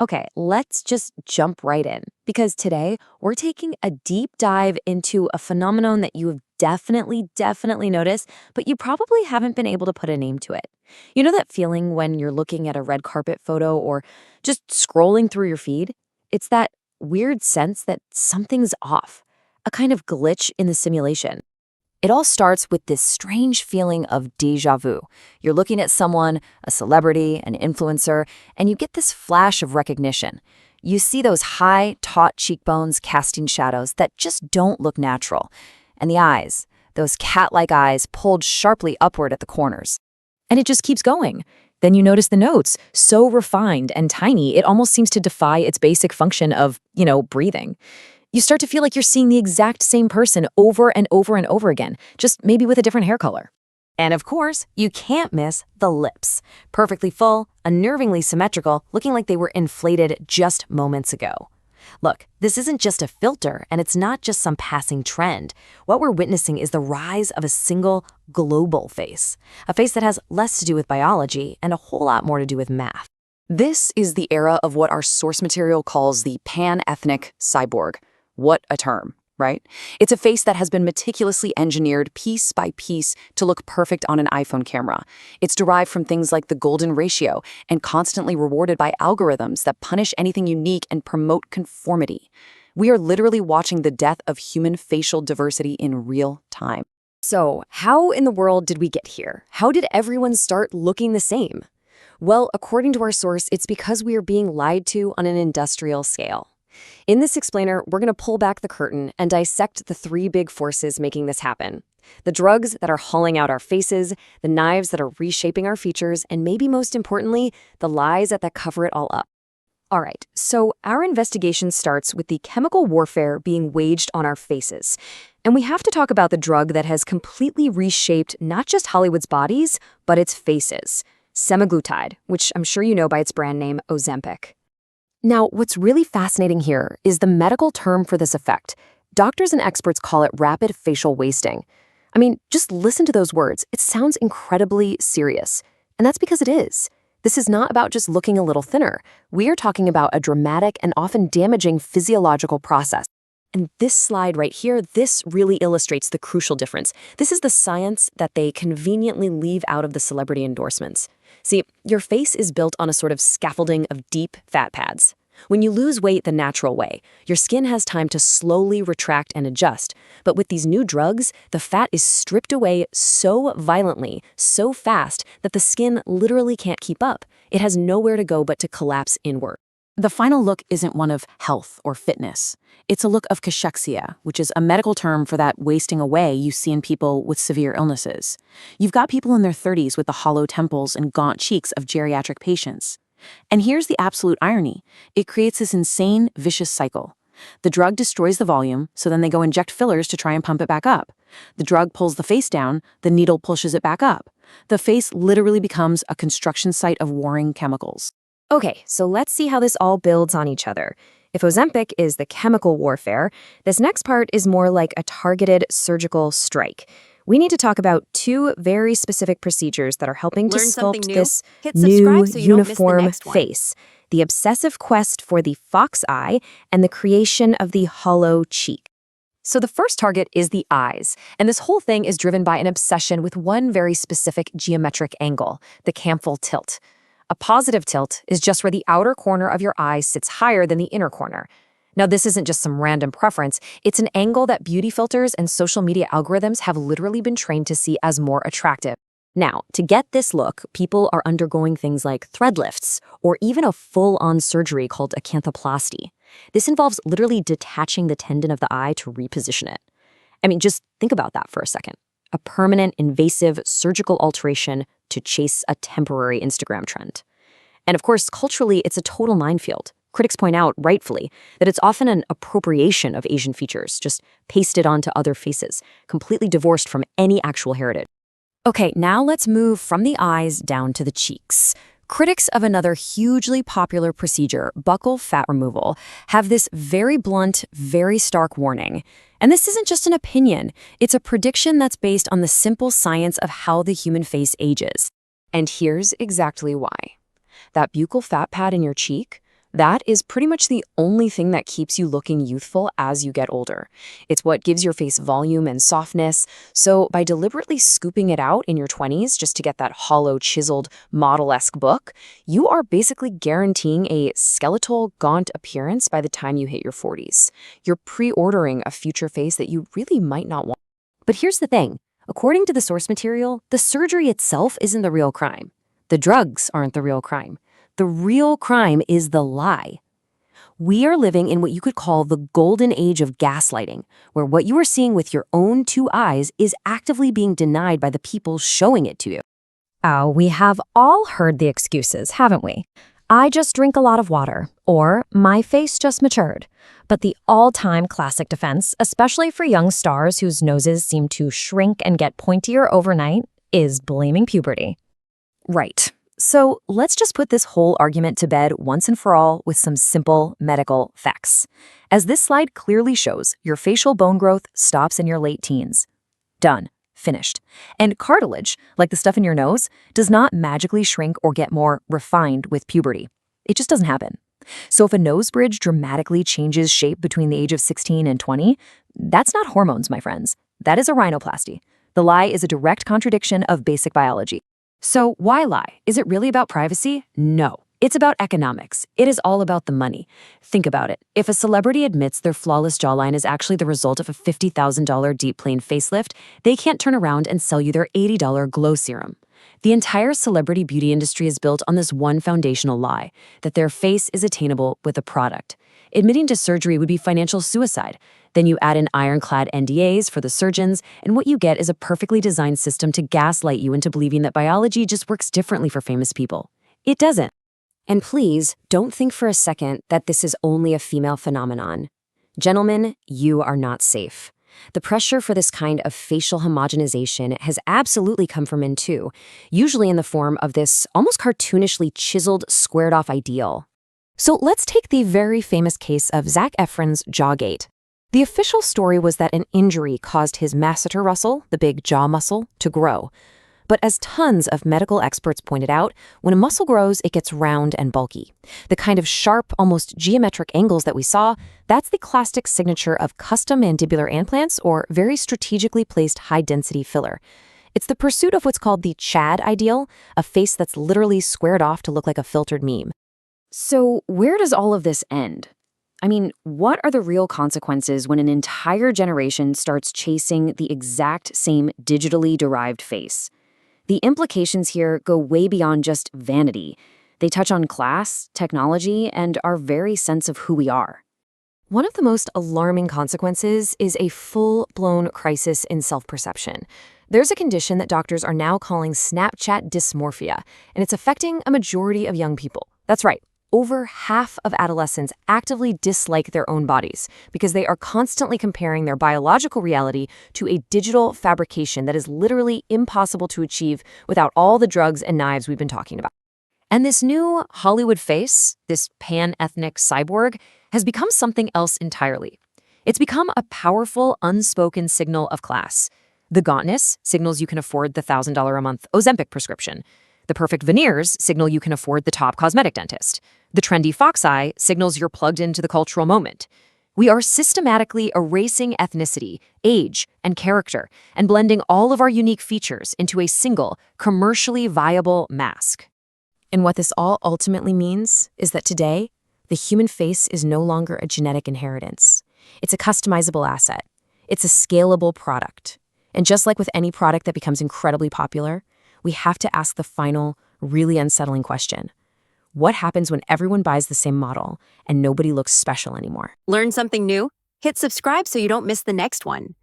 Okay, let's just jump right in because today we're taking a deep dive into a phenomenon that you have definitely noticed, but you probably haven't been able to put a name to it. You know that feeling when you're looking at a red carpet photo or just scrolling through your feed? It's that weird sense that something's off, a kind of glitch in the simulation. It all starts with this strange feeling of déjà vu. You're looking at someone, a celebrity, an influencer, and you get this flash of recognition. You see those high, taut cheekbones casting shadows that just don't look natural. And the eyes, those cat-like eyes pulled sharply upward at the corners. And it just keeps going. Then you notice the notes, so refined and tiny, it almost seems to defy its basic function of, breathing. You start to feel like you're seeing the exact same person over and over and over again, just maybe with a different hair color. And of course, you can't miss the lips. Perfectly full, unnervingly symmetrical, looking like they were inflated just moments ago. Look, this isn't just a filter, and it's not just some passing trend. What we're witnessing is the rise of a single, global face. A face that has less to do with biology and a whole lot more to do with math. This is the era of what our source material calls the pan-ethnic cyborg. What a term, right? It's a face that has been meticulously engineered piece by piece to look perfect on an iPhone camera. It's derived from things like the golden ratio and constantly rewarded by algorithms that punish anything unique and promote conformity. We are literally watching the death of human facial diversity in real time. So, how in the world did we get here? How did everyone start looking the same? Well, according to our source, it's because we are being lied to on an industrial scale. In this explainer, we're going to pull back the curtain and dissect the three big forces making this happen. The drugs that are hauling out our faces, the knives that are reshaping our features, and maybe most importantly, the lies that cover it all up. All right, so our investigation starts with the chemical warfare being waged on our faces. And we have to talk about the drug that has completely reshaped not just Hollywood's bodies, but its faces. Semaglutide, which I'm sure you know by its brand name, Ozempic. Now, what's really fascinating here is the medical term for this effect. Doctors and experts call it rapid facial wasting. I mean, just listen to those words. It sounds incredibly serious. And that's because it is. This is not about just looking a little thinner. We are talking about a dramatic and often damaging physiological process. And this slide right here, this really illustrates the crucial difference. This is the science that they conveniently leave out of the celebrity endorsements. See, your face is built on a sort of scaffolding of deep fat pads. When you lose weight the natural way, your skin has time to slowly retract and adjust. But with these new drugs, the fat is stripped away so violently, so fast, that the skin literally can't keep up. It has nowhere to go but to collapse inward. The final look isn't one of health or fitness. It's a look of cachexia, which is a medical term for that wasting away you see in people with severe illnesses. You've got people in their 30s with the hollow temples and gaunt cheeks of geriatric patients. And here's the absolute irony. It creates this insane, vicious cycle. The drug destroys the volume, so then they go inject fillers to try and pump it back up. The drug pulls the face down, the needle pushes it back up. The face literally becomes a construction site of warring chemicals. Okay, so let's see how this all builds on each other. If Ozempic is the chemical warfare, this next part is more like a targeted surgical strike. We need to talk about two very specific procedures that are helping to sculpt this new, uniform face. The obsessive quest for the fox eye and the creation of the hollow cheek. So the first target is the eyes, and this whole thing is driven by an obsession with one very specific geometric angle, the canthal tilt. A positive tilt is just where the outer corner of your eye sits higher than the inner corner. Now, this isn't just some random preference. It's an angle that beauty filters and social media algorithms have literally been trained to see as more attractive. Now, to get this look, people are undergoing things like thread lifts or even a full-on surgery called acanthoplasty. This involves literally detaching the tendon of the eye to reposition it. I mean, just think about that for a second. A permanent, invasive surgical alteration to chase a temporary Instagram trend. And of course, culturally, it's a total minefield. Critics point out, rightfully, that it's often an appropriation of Asian features, just pasted onto other faces, completely divorced from any actual heritage. Okay, now let's move from the eyes down to the cheeks. Critics of another hugely popular procedure, Buccal Fat Removal, have this very blunt, very stark warning. And this isn't just an opinion. It's a prediction that's based on the simple science of how the human face ages. And here's exactly why. That buccal fat pad in your cheek, That is pretty much the only thing that keeps you looking youthful as you get older. It's what gives your face volume and softness. So by deliberately scooping it out in your 20s just to get that hollow, chiseled, model-esque look, you are basically guaranteeing a skeletal, gaunt appearance by the time you hit your 40s. You're pre-ordering a future face that you really might not want. But here's the thing. According to the source material, the surgery itself isn't the real crime. The drugs aren't the real crime. The real crime is the lie. We are living in what you could call the golden age of gaslighting, where what you are seeing with your own two eyes is actively being denied by the people showing it to you. Oh, we have all heard the excuses, haven't we? I just drink a lot of water, or my face just matured. But the all-time classic defense, especially for young stars whose noses seem to shrink and get pointier overnight, is blaming puberty. Right. So let's just put this whole argument to bed once and for all with some simple medical facts. As this slide clearly shows, your facial bone growth stops in your late teens. Done. Finished. And cartilage, like the stuff in your nose, does not magically shrink or get more refined with puberty. It just doesn't happen. So if a nose bridge dramatically changes shape between the age of 16 and 20, that's not hormones, my friends. That is a rhinoplasty. The lie is a direct contradiction of basic biology. So why lie? Is it really about privacy? No. It's about economics. It is all about the money. Think about it. If a celebrity admits their flawless jawline is actually the result of a $50,000 deep plane facelift, they can't turn around and sell you their $80 glow serum. The entire celebrity beauty industry is built on this one foundational lie, that their face is attainable with a product. Admitting to surgery would be financial suicide. Then you add in ironclad NDAs for the surgeons, and what you get is a perfectly designed system to gaslight you into believing that biology just works differently for famous people. It doesn't. And please, don't think for a second that this is only a female phenomenon. Gentlemen, you are not safe. The pressure for this kind of facial homogenization has absolutely come from men too, usually in the form of this almost cartoonishly chiseled, squared-off ideal. So let's take the very famous case of Zac Efron's jawgate. The official story was that an injury caused his masseter muscle, the big jaw muscle, to grow. But as tons of medical experts pointed out, when a muscle grows, it gets round and bulky. The kind of sharp, almost geometric angles that we saw, that's the classic signature of custom mandibular implants or very strategically placed high-density filler. It's the pursuit of what's called the Chad ideal, a face that's literally squared off to look like a filtered meme. So where does all of this end? I mean, what are the real consequences when an entire generation starts chasing the exact same digitally derived face? The implications here go way beyond just vanity. They touch on class, technology, and our very sense of who we are. One of the most alarming consequences is a full-blown crisis in self-perception. There's a condition that doctors are now calling Snapchat dysmorphia, and it's affecting a majority of young people. That's right. Over half of adolescents actively dislike their own bodies because they are constantly comparing their biological reality to a digital fabrication that is literally impossible to achieve without all the drugs and knives we've been talking about. And this new Hollywood face, this pan-ethnic cyborg, has become something else entirely. It's become a powerful, unspoken signal of class. The gauntness signals you can afford the $1,000 a month Ozempic prescription. The perfect veneers signal you can afford the top cosmetic dentist. The trendy fox eye signals you're plugged into the cultural moment. We are systematically erasing ethnicity, age, and character, and blending all of our unique features into a single, commercially viable mask. And what this all ultimately means is that today, the human face is no longer a genetic inheritance. It's a customizable asset. It's a scalable product. And just like with any product that becomes incredibly popular, we have to ask the final, really unsettling question. What happens when everyone buys the same model and nobody looks special anymore? Learn something new? Hit subscribe so you don't miss the next one.